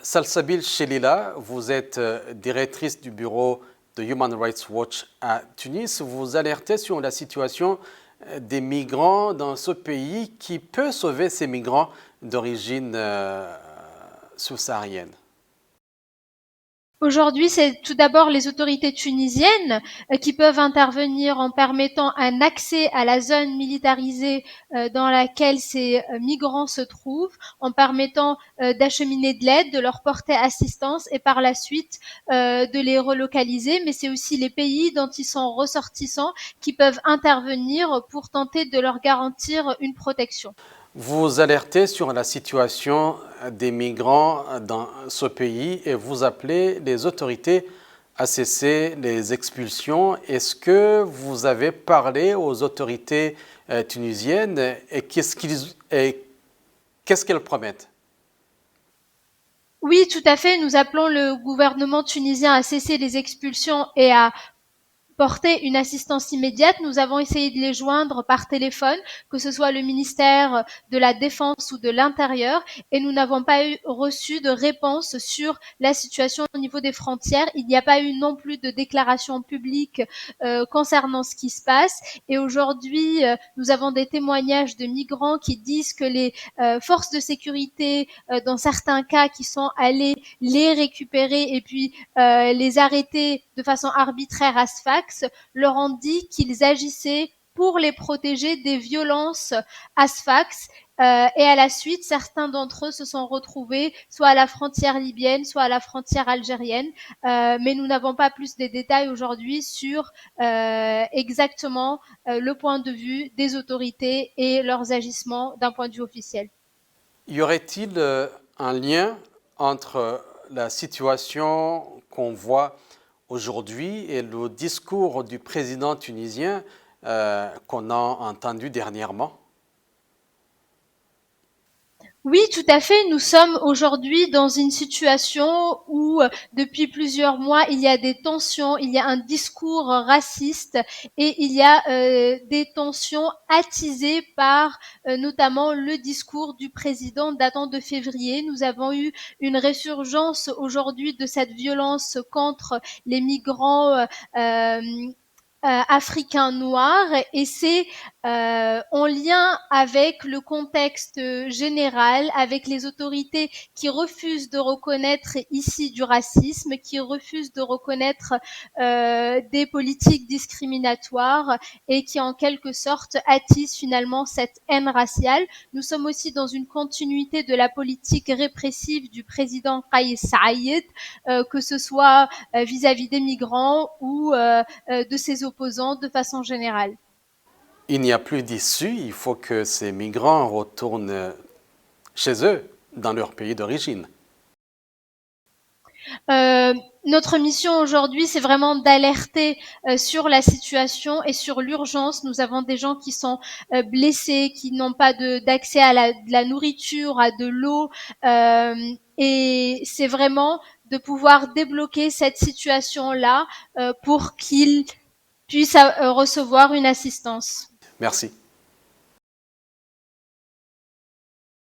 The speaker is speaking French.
Salsabil Chelila, vous êtes directrice du bureau de Human Rights Watch à Tunis. Vous alertez sur la situation des migrants dans ce pays. Qui peut sauver ces migrants d'origine subsaharienne? Aujourd'hui, c'est tout d'abord les autorités tunisiennes qui peuvent intervenir en permettant un accès à la zone militarisée dans laquelle ces migrants se trouvent, en permettant d'acheminer de l'aide, de leur porter assistance et par la suite de les relocaliser. Mais c'est aussi les pays dont ils sont ressortissants qui peuvent intervenir pour tenter de leur garantir une protection. Vous alertez sur la situation des migrants dans ce pays et vous appelez les autorités à cesser les expulsions. Est-ce que vous avez parlé aux autorités tunisiennes et qu'est-ce qu'elles promettent? Oui, tout à fait. Nous appelons le gouvernement tunisien à cesser les expulsions et à porter une assistance immédiate. Nous avons essayé de les joindre par téléphone, que ce soit le ministère de la Défense ou de l'Intérieur, et nous n'avons pas reçu de réponse sur la situation au niveau des frontières. Il n'y a pas eu non plus de déclaration publique concernant ce qui se passe. Et aujourd'hui, nous avons des témoignages de migrants qui disent que les forces de sécurité, dans certains cas, qui sont allées les récupérer et puis les arrêter de façon arbitraire à Sfax, leur ont dit qu'ils agissaient pour les protéger des violences à Sfax. Et à la suite, certains d'entre eux se sont retrouvés soit à la frontière libyenne, soit à la frontière algérienne. Mais nous n'avons pas plus de détails aujourd'hui sur exactement le point de vue des autorités et leurs agissements d'un point de vue officiel. Y aurait-il un lien entre la situation qu'on voit aujourd'hui et le discours du président tunisien qu'on a entendu dernièrement? Oui, tout à fait. Nous sommes aujourd'hui dans une situation où, depuis plusieurs mois, il y a des tensions, il y a un discours raciste et il y a des tensions attisées par notamment le discours du président datant de février. Nous avons eu une résurgence aujourd'hui de cette violence contre les migrants africains noirs et c'est en lien avec le contexte général, avec les autorités qui refusent de reconnaître ici du racisme, qui refusent de reconnaître des politiques discriminatoires et qui en quelque sorte attisent finalement cette haine raciale. Nous sommes aussi dans une continuité de la politique répressive du président Kais Saied, que ce soit vis-à-vis des migrants ou de ses opposants de façon générale. Il n'y a plus d'issue, il faut que ces migrants retournent chez eux, dans leur pays d'origine. Notre mission aujourd'hui, c'est vraiment d'alerter sur la situation et sur l'urgence. Nous avons des gens qui sont blessés, qui n'ont pas d'accès à de la nourriture, à de l'eau, et c'est vraiment de pouvoir débloquer cette situation-là pour qu'ils puissent recevoir une assistance. Merci.